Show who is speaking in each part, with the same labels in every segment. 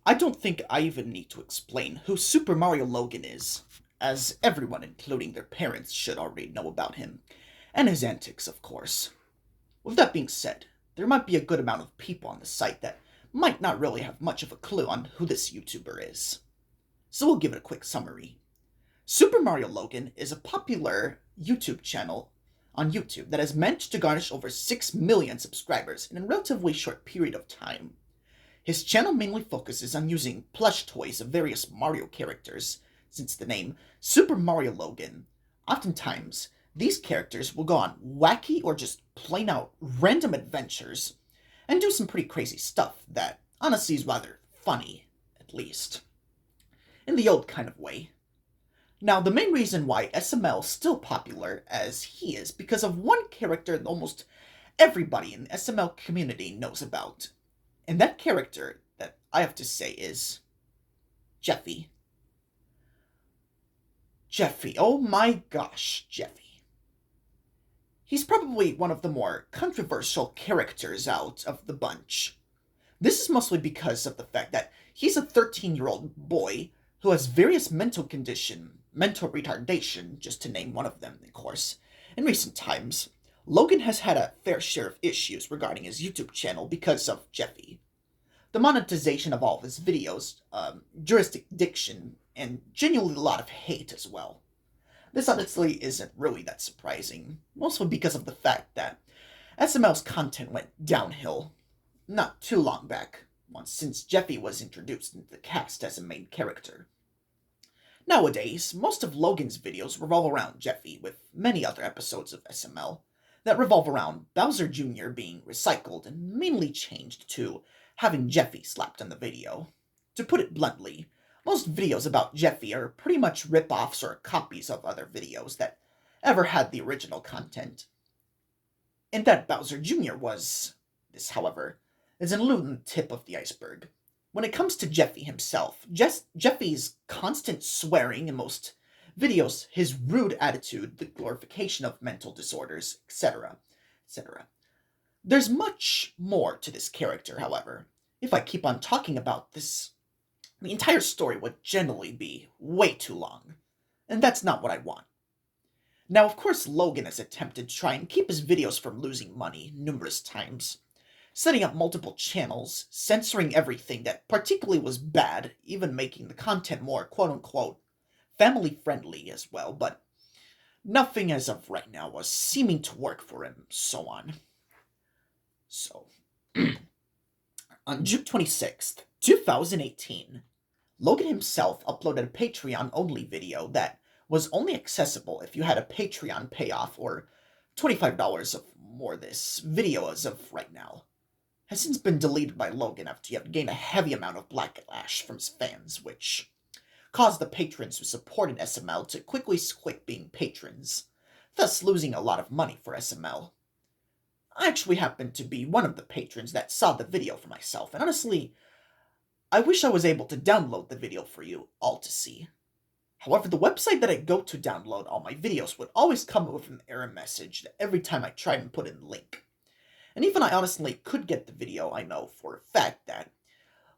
Speaker 1: I don't think I even need to explain who Super Mario Logan is, as everyone, including their parents, should already know about him, and his antics, of course. With that being said, there might be a good amount of people on the site that might not really have much of a clue on who this YouTuber is. So we'll give it a quick summary. Super Mario Logan is a popular YouTube channel on YouTube that has managed to garnish over 6 million subscribers in a relatively short period of time. His channel mainly focuses on using plush toys of various Mario characters, since the name Super Mario Logan. Oftentimes, these characters will go on wacky or just plain out random adventures and do some pretty crazy stuff that honestly is rather funny, at least. In the old kind of way. Now, the main reason why SML is still popular as he is because of one character that almost everybody in the SML community knows about. And that character that I have to say is Jeffy. Jeffy, oh my gosh, Jeffy. He's probably one of the more controversial characters out of the bunch. This is mostly because of the fact that he's a 13-year-old boy who has various mental retardation, just to name one of them, of course. In recent times, Logan has had a fair share of issues regarding his YouTube channel because of Jeffy. The monetization of all of his videos, jurisdiction, and genuinely a lot of hate as well. This honestly isn't really that surprising, mostly because of the fact that SML's content went downhill not too long back, once since Jeffy was introduced into the cast as a main character. Nowadays, most of Logan's videos revolve around Jeffy, with many other episodes of SML that revolve around Bowser Jr. being recycled and mainly changed to having Jeffy slapped on the video. To put it bluntly, most videos about Jeffy are pretty much rip-offs or copies of other videos that ever had the original content. And that Bowser Jr. was. This, however, is an only tip of the iceberg. When it comes to Jeffy himself, Jeffy's constant swearing in most videos, his rude attitude, the glorification of mental disorders, etc., etc. There's much more to this character, however. If I keep on talking about this, the entire story would generally be way too long, and that's not what I want. Now, of course, Logan has attempted to try and keep his videos from losing money numerous times, setting up multiple channels, censoring everything that particularly was bad, even making the content more quote-unquote family-friendly as well, but nothing as of right now was seeming to work for him, so on. So, on June 26th, 2018, Logan himself uploaded a Patreon-only video that was only accessible if you had a Patreon payoff or $25 of more. This video as of right now has since been deleted by Logan after he had gained a heavy amount of backlash from his fans, which caused the patrons who supported SML to quickly quit being patrons, thus losing a lot of money for SML. I actually happened to be one of the patrons that saw the video for myself, and honestly, I wish I was able to download the video for you all to see. However, the website that I go to download all my videos would always come up with an error message every time I tried and put in the link. And even I honestly could get the video, I know for a fact that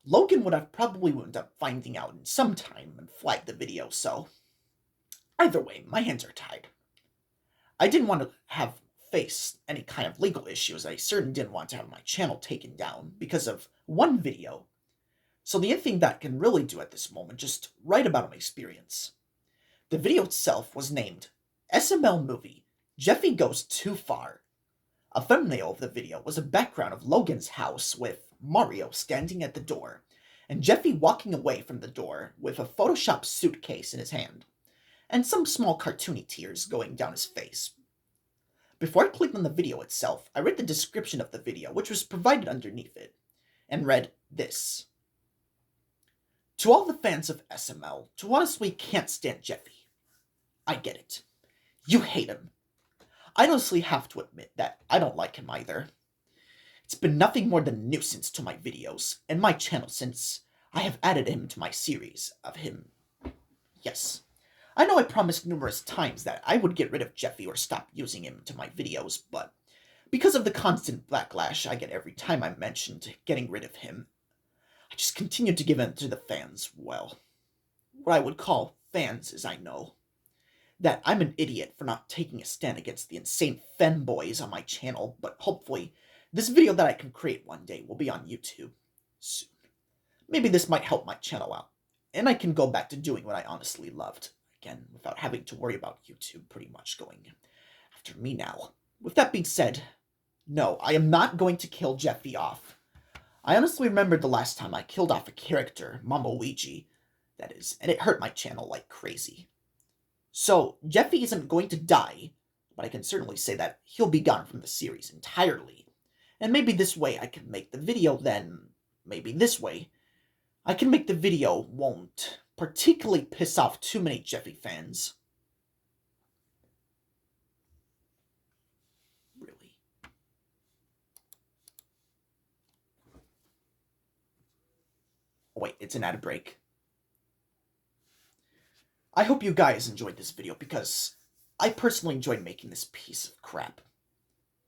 Speaker 1: Logan would have probably wound up finding out in some time and flagged the video, so either way, my hands are tied. I didn't want to have face any kind of legal issues. I certainly didn't want to have my channel taken down because of one video. So the only thing that I can really do at this moment, just write about my experience. The video itself was named SML Movie, Jeffy Goes Too Far. A thumbnail of the video was a background of Logan's house with Mario standing at the door, and Jeffy walking away from the door with a Photoshop suitcase in his hand, and some small cartoony tears going down his face. Before I clicked on the video itself, I read the description of the video, which was provided underneath it, and read this. To all the fans of SML, who honestly can't stand Jeffy, I get it. You hate him. I honestly have to admit that I don't like him either. It's been nothing more than a nuisance to my videos and my channel since I have added him to my series of him. Yes, I know I promised numerous times that I would get rid of Jeffy or stop using him to my videos, but because of the constant backlash I get every time I mentioned getting rid of him, I I just continued to give in to the fans, well, what I would call fans as I know. That I'm an idiot for not taking a stand against the insane fanboys on my channel, but hopefully this video that I can create one day will be on YouTube soon. Maybe this might help my channel out, and I can go back to doing what I honestly loved, again, without having to worry about YouTube pretty much going after me now. With that being said, no, I am not going to kill Jeffy off. I honestly remembered the last time I killed off a character, Mama Luigi, that is, and it hurt my channel like crazy. So, Jeffy isn't going to die, but I can certainly say that he'll be gone from the series entirely. And maybe this way I can make the video then, maybe this way, I can make the video won't particularly piss off too many Jeffy fans. Really. Oh wait, it's an ad break. I hope you guys enjoyed this video because I personally enjoyed making this piece of crap.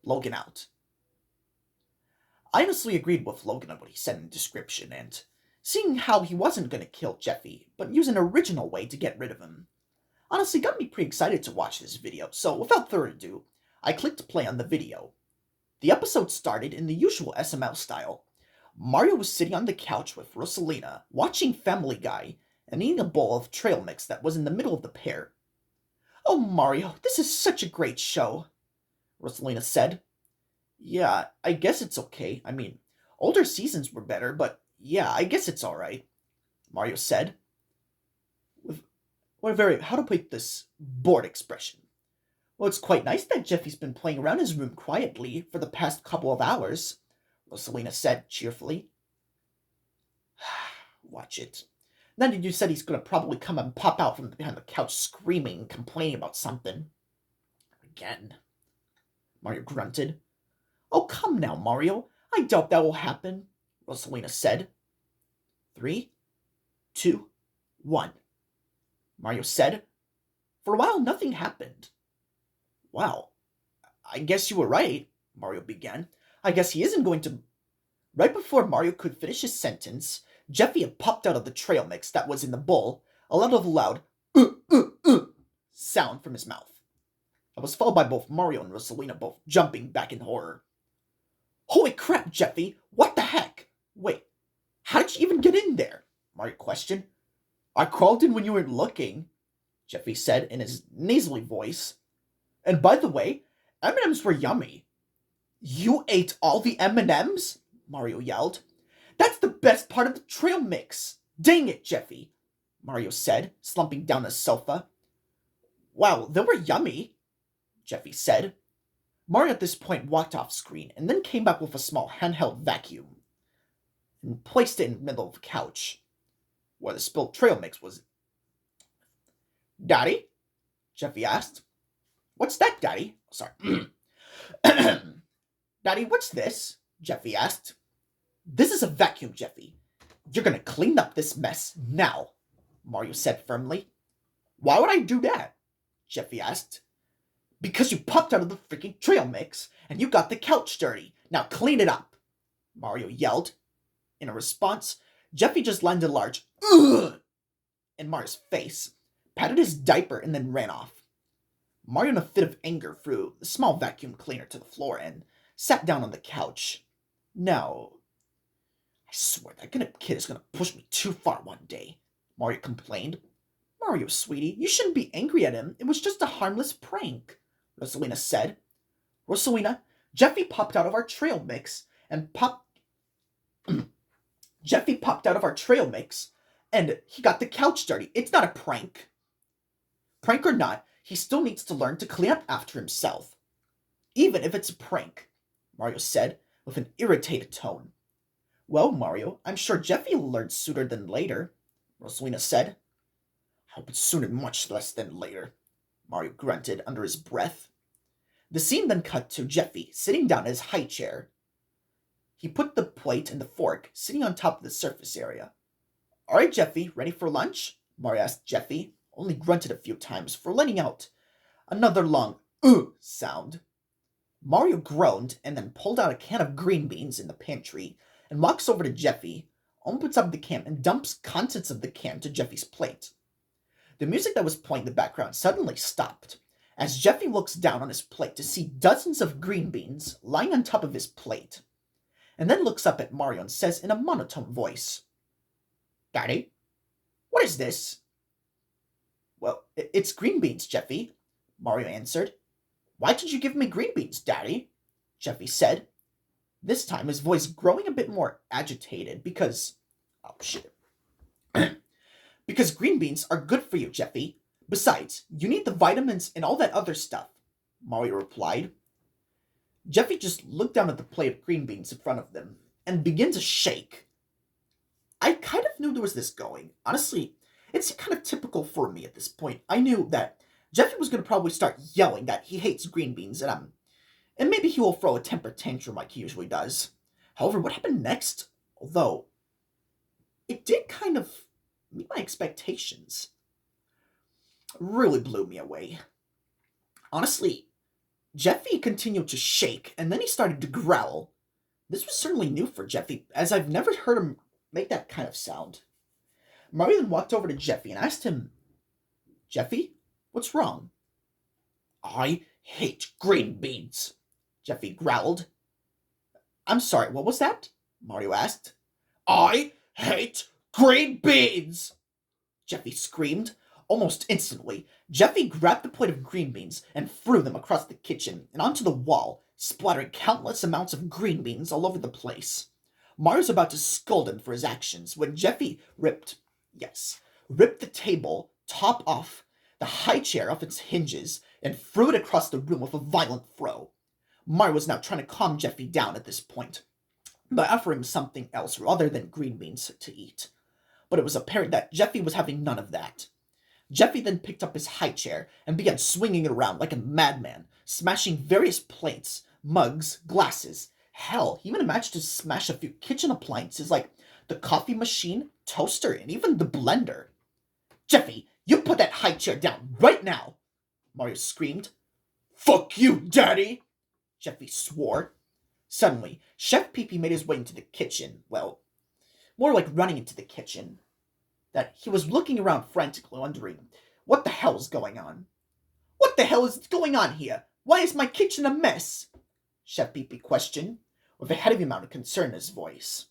Speaker 1: Logan out. I honestly agreed with Logan on what he said in the description, and seeing how he wasn't going to kill Jeffy, but use an original way to get rid of him, honestly got me pretty excited to watch this video, so without further ado, I clicked play on the video. The episode started in the usual SML style. Mario was sitting on the couch with Rosalina, watching Family Guy, and eating a bowl of trail mix that was in the middle of the pair. "Oh, Mario, this is such a great show," Rosalina said. "Yeah, I guess it's okay. I mean, older seasons were better, but yeah, I guess it's alright," Mario said, with what a very, how to put this, bored expression. "Well, it's quite nice that Jeffy's been playing around his room quietly for the past couple of hours," Rosalina said cheerfully. "Watch it. Then you said he's going to probably come and pop out from behind the couch screaming and complaining about something. Again," Mario grunted. "Oh, come now, Mario. I doubt that will happen," Rosalina said. 3, 2, 1, Mario said. For a while, nothing happened. "Wow, I guess you were right," Mario began. "I guess he isn't going to..." Right before Mario could finish his sentence, Jeffy had popped out of the trail mix that was in the bowl, a lot of loud sound from his mouth. It was followed by both Mario and Rosalina both jumping back in horror. "Holy crap, Jeffy! What the heck? Wait, how did you even get in there?" Mario questioned. "I crawled in when you weren't looking," Jeffy said in his nasally voice. "And by the way, M&Ms were yummy." "You ate all the M&Ms?" Mario yelled. "That's the best part of the trail mix. Dang it, Jeffy," Mario said, slumping down on the sofa. "Wow, they were yummy," Jeffy said. Mario at this point walked off screen and then came back with a small handheld vacuum and placed it in the middle of the couch where the spilled trail mix was. "Daddy?" Jeffy asked. "What's that, Daddy?" Sorry. "Daddy, what's this?" Jeffy asked. "This is a vacuum, Jeffy. You're gonna clean up this mess now," Mario said firmly. "Why would I do that?" Jeffy asked. "Because you popped out of the freaking trail mix, and you got the couch dirty. Now clean it up," Mario yelled. In a response, Jeffy just landed a large "Ugh!" in Mario's face, patted his diaper, and then ran off. Mario, in a fit of anger, threw the small vacuum cleaner to the floor and sat down on the couch. "No, I swear that kid is gonna push me too far one day," Mario complained. "Mario, sweetie, you shouldn't be angry at him. It was just a harmless prank," Rosalina said. "Rosalina, Jeffy popped out of our trail mix and Jeffy popped out of our trail mix and he got the couch dirty. It's not a prank." "Prank or not, he still needs to learn to clean up after himself, even if it's a prank," Mario said with an irritated tone. "Well, Mario, I'm sure Jeffy will learn sooner than later," Rosalina said. "I hope it's sooner, much less than later," Mario grunted under his breath. The scene then cut to Jeffy sitting down in his high chair. He put the plate and the fork sitting on top of the surface area. "All right, Jeffy, ready for lunch?" Mario asked Jeffy, only grunted a few times for letting out another long sound. Mario groaned and then pulled out a can of green beans in the pantry and walks over to Jeffy, opens up the can and dumps contents of the can to Jeffy's plate. The music that was playing in the background suddenly stopped, as Jeffy looks down on his plate to see dozens of green beans lying on top of his plate, and then looks up at Mario and says in a monotone voice, "Daddy, what is this?" "Well, it's green beans, Jeffy," Mario answered. "Why did you give me green beans, Daddy?" Jeffy said, this time his voice growing a bit more agitated because... Oh, shit. "Because green beans are good for you, Jeffy. Besides, you need the vitamins and all that other stuff," Mario replied. Jeffy just looked down at the plate of green beans in front of them and began to shake. I kind of knew there was this going. Honestly, it's kind of typical for me at this point. I knew that Jeffy was going to probably start yelling that he hates green beans, and maybe he will throw a temper tantrum like he usually does. However, what happened next, although it did kind of meet my expectations, really blew me away. Honestly, Jeffy continued to shake, and then he started to growl. This was certainly new for Jeffy, as I've never heard him make that kind of sound. Mario then walked over to Jeffy and asked him, "Jeffy, what's wrong?" "I hate green beans," Jeffy growled. "I'm sorry, what was that?" Mario asked. "I hate green beans!" Jeffy screamed. Almost instantly, Jeffy grabbed the plate of green beans and threw them across the kitchen and onto the wall, splattering countless amounts of green beans all over the place. Mario's about to scold him for his actions when Jeffy ripped the table top off the high chair off its hinges and threw it across the room with a violent throw. Mario was now trying to calm Jeffy down at this point by offering him something else other than green beans to eat. But it was apparent that Jeffy was having none of that. Jeffy then picked up his high chair and began swinging it around like a madman, smashing various plates, mugs, glasses. Hell, he even managed to smash a few kitchen appliances like the coffee machine, toaster, and even the blender. "Jeffy, you put that high chair down right now!" Mario screamed. "Fuck you, Daddy!" Jeffy swore. Suddenly, Chef Pee-Pee made his way into the kitchen. Well, more like running into the kitchen. That he was looking around frantically, wondering what the hell is going on. "What the hell is going on here? Why is my kitchen a mess?" Chef Pee-Pee questioned, with a heavy amount of concern in his voice.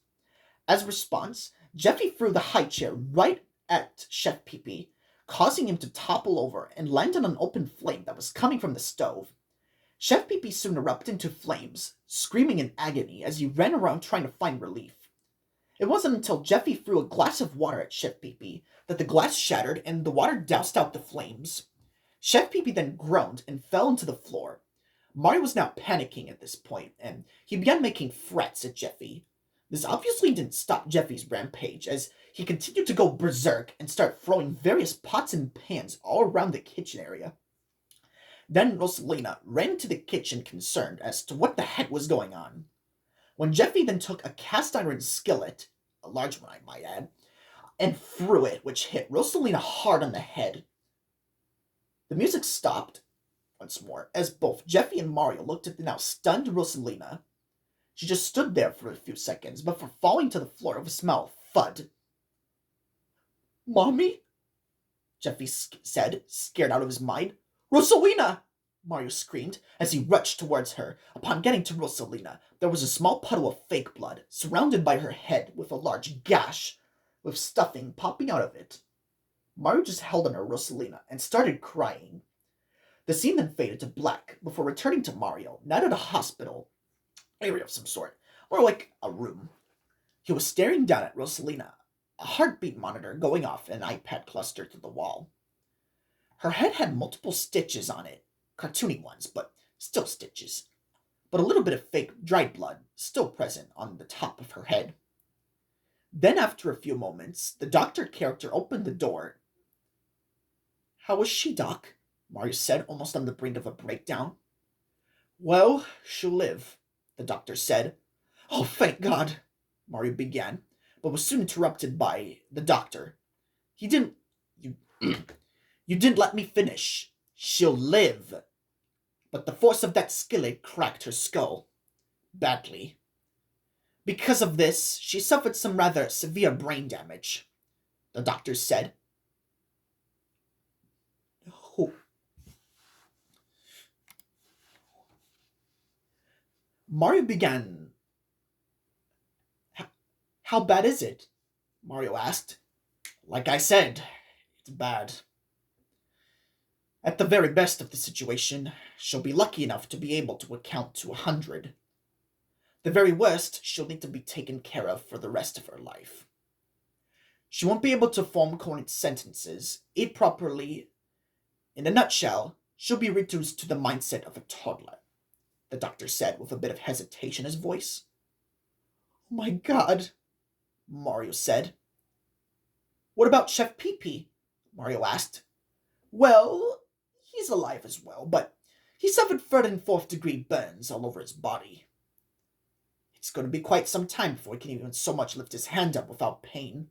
Speaker 1: As a response, Jeffy threw the high chair right at Chef Pee-Pee, causing him to topple over and land on an open flame that was coming from the stove. Chef Pee-Pee soon erupted into flames, screaming in agony as he ran around trying to find relief. It wasn't until Jeffy threw a glass of water at Chef Pee-Pee that the glass shattered and the water doused out the flames. Chef Pee-Pee then groaned and fell into the floor. Mario was now panicking at this point, and he began making threats at Jeffy. This obviously didn't stop Jeffy's rampage, as he continued to go berserk and start throwing various pots and pans all around the kitchen area. Then Rosalina ran into the kitchen concerned as to what the heck was going on. When Jeffy then took a cast iron skillet, a large one I might add, and threw it, which hit Rosalina hard on the head. The music stopped once more as both Jeffy and Mario looked at the now stunned Rosalina. She just stood there for a few seconds before falling to the floor with a smell of thud. "Mommy?" Jeffy said, scared out of his mind. "Rosalina!" Mario screamed as he rushed towards her. Upon getting to Rosalina, there was a small puddle of fake blood, surrounded by her head with a large gash, with stuffing popping out of it. Mario just held on her Rosalina and started crying. The scene then faded to black before returning to Mario, not at a hospital area of some sort, more like a room. He was staring down at Rosalina, a heartbeat monitor going off and an iPad clustered to the wall. Her head had multiple stitches on it, cartoony ones, but still stitches. But a little bit of fake dried blood still present on the top of her head. Then after a few moments, the doctor character opened the door. "How is she, Doc?" Mario said, almost on the brink of a breakdown. "Well, she'll live," the doctor said. "Oh, thank God," Mario began, but was soon interrupted by the doctor. You didn't let me finish. She'll live. But the force of that skillet cracked her skull. Badly." Because of this, she suffered some rather severe brain damage, the doctors said. Oh. Mario began. How bad is it? Mario asked. Like I said, it's bad. At the very best of the situation, she'll be lucky enough to be able to count to 100. The very worst, she'll need to be taken care of for the rest of her life. She won't be able to form coherent sentences, eat properly. In a nutshell, she'll be reduced to the mindset of a toddler, the doctor said with a bit of hesitation in his voice. Oh my god, Mario said. What about Chef Pee-Pee? Mario asked. Well, he's alive as well, but he suffered third and fourth degree burns all over his body. It's going to be quite some time before he can even so much lift his hand up without pain.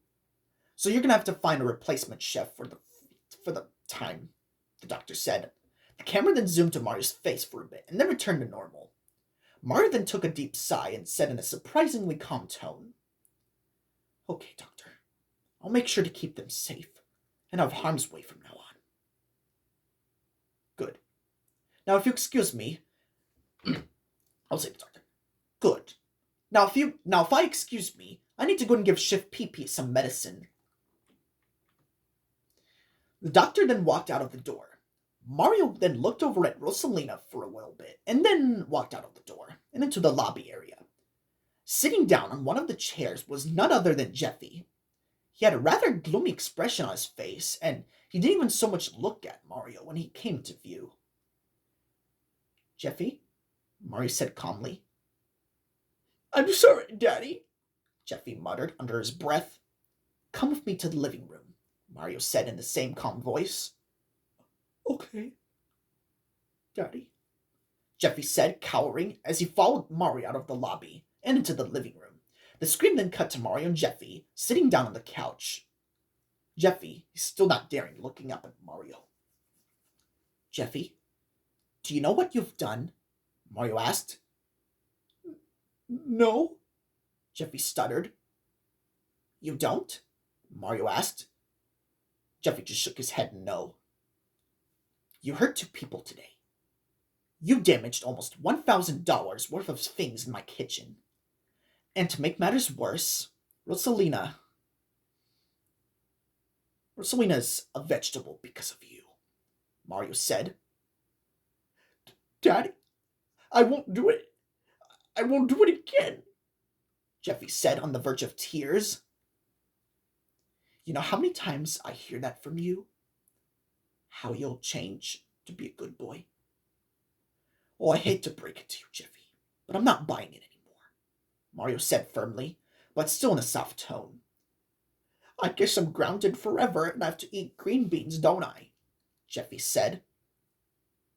Speaker 1: So you're going to have to find a replacement chef for the time, the doctor said. The camera then zoomed to Mario's face for a bit and then returned to normal. Mario then took a deep sigh and said in a surprisingly calm tone, Okay, doctor. I'll make sure to keep them safe and out of harm's way from now on. Good. Now, if you excuse me, I'll say the doctor. Good. Now, if I excuse me, I need to go and give Chef Pee-Pee some medicine. The doctor then walked out of the door. Mario then looked over at Rosalina for a little bit, and then walked out of the door and into the lobby area. Sitting down on one of the chairs was none other than Jeffy. He had a rather gloomy expression on his face, and he didn't even so much look at Mario when he came to view. Jeffy? Mario said calmly. I'm sorry, Daddy, Jeffy muttered under his breath. Come with me to the living room, Mario said in the same calm voice. Okay, Daddy, Jeffy said, cowering as he followed Mario out of the lobby and into the living room. The screen then cut to Mario and Jeffy sitting down on the couch. Jeffy is still not daring looking up at Mario. Jeffy, do you know what you've done? Mario asked. No, Jeffy stuttered. You don't? Mario asked. Jeffy just shook his head no. You hurt 2 people today. You damaged almost $1,000 worth of things in my kitchen. And to make matters worse, Rosalina's a vegetable because of you, Mario said. Daddy, I won't do it. I won't do it again, Jeffy said on the verge of tears. You know how many times I hear that from you? How you'll change to be a good boy. Oh, I hate to break it to you, Jeffy, but I'm not buying it anymore, Mario said firmly, but still in a soft tone. I guess I'm grounded forever and I have to eat green beans, don't I? Jeffy said.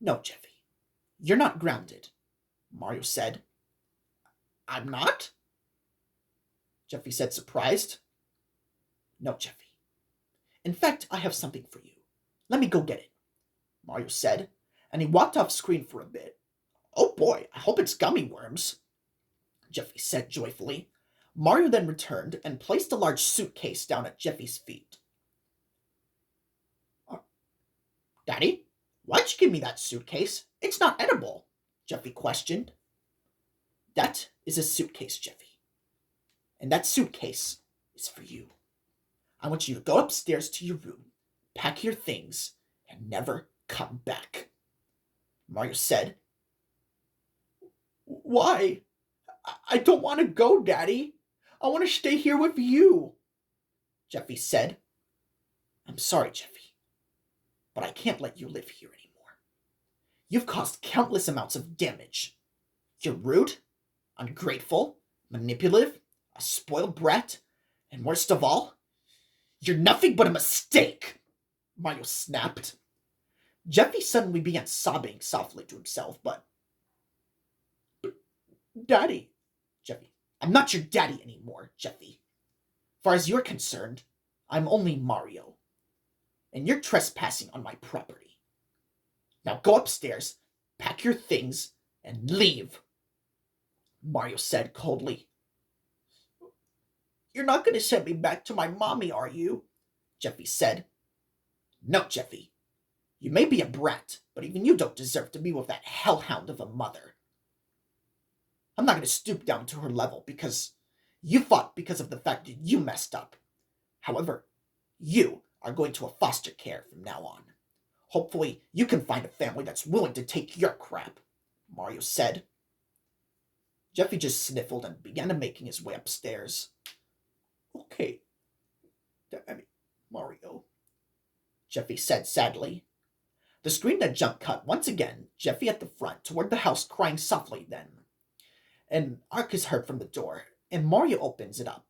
Speaker 1: No, Jeffy, you're not grounded, Mario said. I'm not? Jeffy said, surprised. No, Jeffy. In fact, I have something for you. Let me go get it, Mario said, and he walked off screen for a bit. Oh boy, I hope it's gummy worms, Jeffy said joyfully. Mario then returned and placed a large suitcase down at Jeffy's feet. Daddy, why'd you give me that suitcase? It's not edible, Jeffy questioned. That is a suitcase, Jeffy. And that suitcase is for you. I want you to go upstairs to your room, pack your things, and never come back, Mario said. Why? I don't want to go, Daddy. I want to stay here with you, Jeffy said. I'm sorry, Jeffy, but I can't let you live here anymore. You've caused countless amounts of damage. You're rude, ungrateful, manipulative, a spoiled brat, and worst of all, you're nothing but a mistake, Mario snapped. Jeffy suddenly began sobbing softly to himself, but Daddy, Jeffy, I'm not your daddy anymore, Jeffy. Far as you're concerned, I'm only Mario, and you're trespassing on my property. Now go upstairs, pack your things, and leave, Mario said coldly. You're not going to send me back to my mommy, are you? Jeffy said. No, Jeffy. You may be a brat, but even you don't deserve to be with that hellhound of a mother. I'm not going to stoop down to her level because you fought because of the fact that you messed up. However, you are going to a foster care from now on. Hopefully, you can find a family that's willing to take your crap, Mario said. Jeffy just sniffled and began making his way upstairs. Okay. Mario, Jeffy said sadly. The screen that jump cut once again, Jeffy at the front toward the house crying softly then. An arc is heard from the door, and Mario opens it up.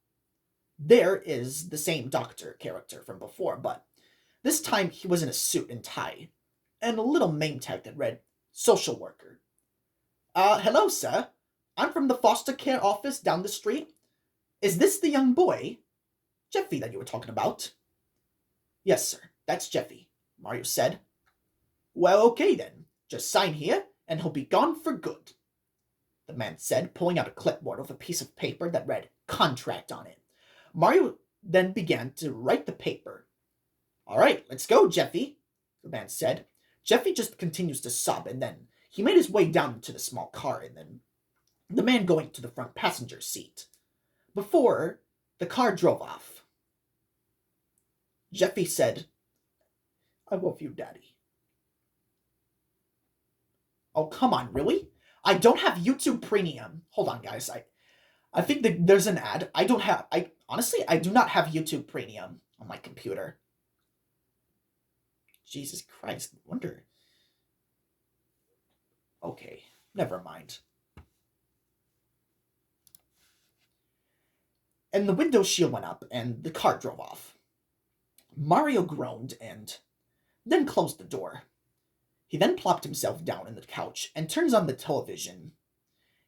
Speaker 1: There is the same doctor character from before, but this time he was in a suit and tie, and a little name tag that read, Social Worker. Hello, sir. I'm from the foster care office down the street. Is this the young boy, Jeffy, that you were talking about? Yes, sir, that's Jeffy, Mario said. Well, okay then. Just sign here, and he'll be gone for good, the man said, pulling out a clipboard with a piece of paper that read, Contract on it. Mario then began to write the paper. All right, let's go, Jeffy, the man said. Jeffy just continues to sob, and then he made his way down into the small car, and then the man going to the front passenger seat. Before the car drove off, Jeffy said, I love you, Daddy. Oh, come on, really? I don't have YouTube Premium. Hold on, guys. I think that there's an ad. I do not have YouTube Premium on my computer. Jesus Christ, wonder. Okay, never mind. And the window shield went up, and the car drove off. Mario groaned and then closed the door. He then plopped himself down on the couch and turns on the television,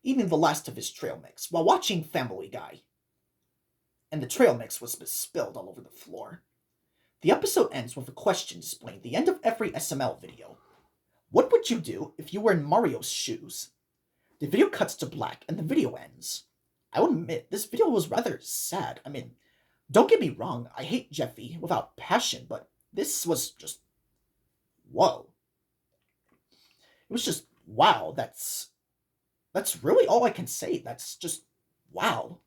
Speaker 1: eating the last of his trail mix while watching Family Guy. And the trail mix was spilled all over the floor. The episode ends with a question displaying the end of every SML video. What would you do if you were in Mario's shoes? The video cuts to black and the video ends. I will admit, this video was rather sad. I mean, don't get me wrong, I hate Jeffy without passion, but this was just... whoa. It was just, wow, that's really all I can say. That's just, wow.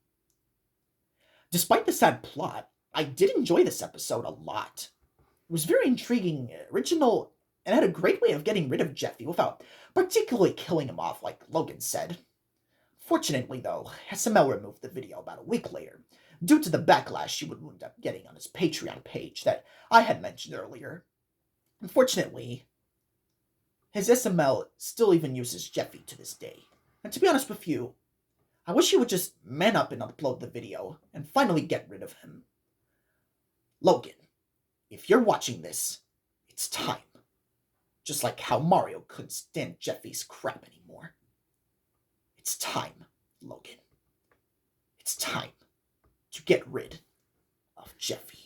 Speaker 1: Despite the sad plot, I did enjoy this episode a lot. It was very intriguing, original, and had a great way of getting rid of Jeffy without particularly killing him off like Logan said. Fortunately, though, SML removed the video about a week later, due to the backlash he would end up getting on his Patreon page that I had mentioned earlier. Unfortunately, his SML still even uses Jeffy to this day. And to be honest with you, I wish he would just man up and upload the video and finally get rid of him. Logan, if you're watching this, it's time. Just like how Mario couldn't stand Jeffy's crap anymore. It's time, Logan. It's time to get rid of Jeffy.